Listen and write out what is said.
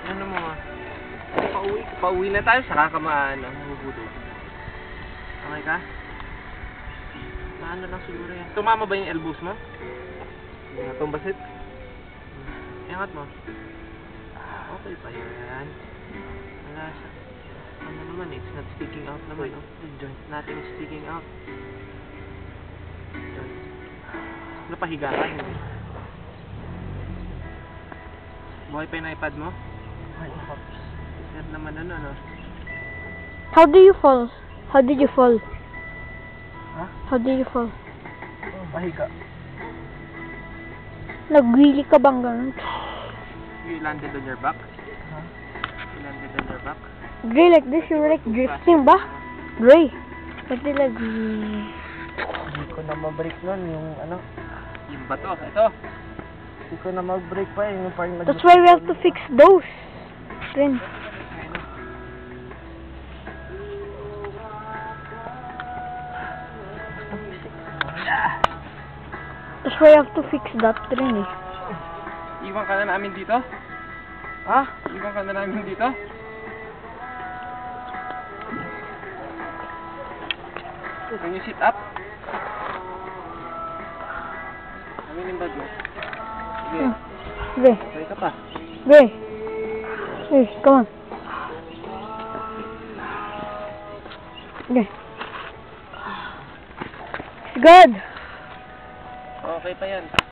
Ano mo nga? Pauwi na tayo, saka ka mahuhulog. Okay ka? Paano lang siguro yan? Tumama ba yung elbows mo? Tumbasit? Ingat mo. Okay pa yan. Wala sa... Ano naman eh, it's not sticking out naman. Oh. Joint, nothing is sticking out. Joint. Napahiga ka hindi. Buhay pa yung iPad mo? Ay, hops. Sir naman ano, no? How do you fall? How did you fall? Ha? How did you fall? Oh, pahiga. Nagwili ka bang ganun? You landed on your back? Huh? You landed on your back? Gray, like this, you're like drifting ba? Gray. Like this, like... Hindi ko na ma-break nun, yung ano? Yung bato, ito. Hindi ko na mag-break pa yung parang That's why we have to fix those. Trim. That's why you have to fix that trim eh. Iwan ka na namin dito? Ha? Iwan ka na namin dito? Can you sit up? Amin yung bag mo. Sige. Gray. Try ka pa. Gray. Hey, come on. Okay. It's good. Okay pa yan.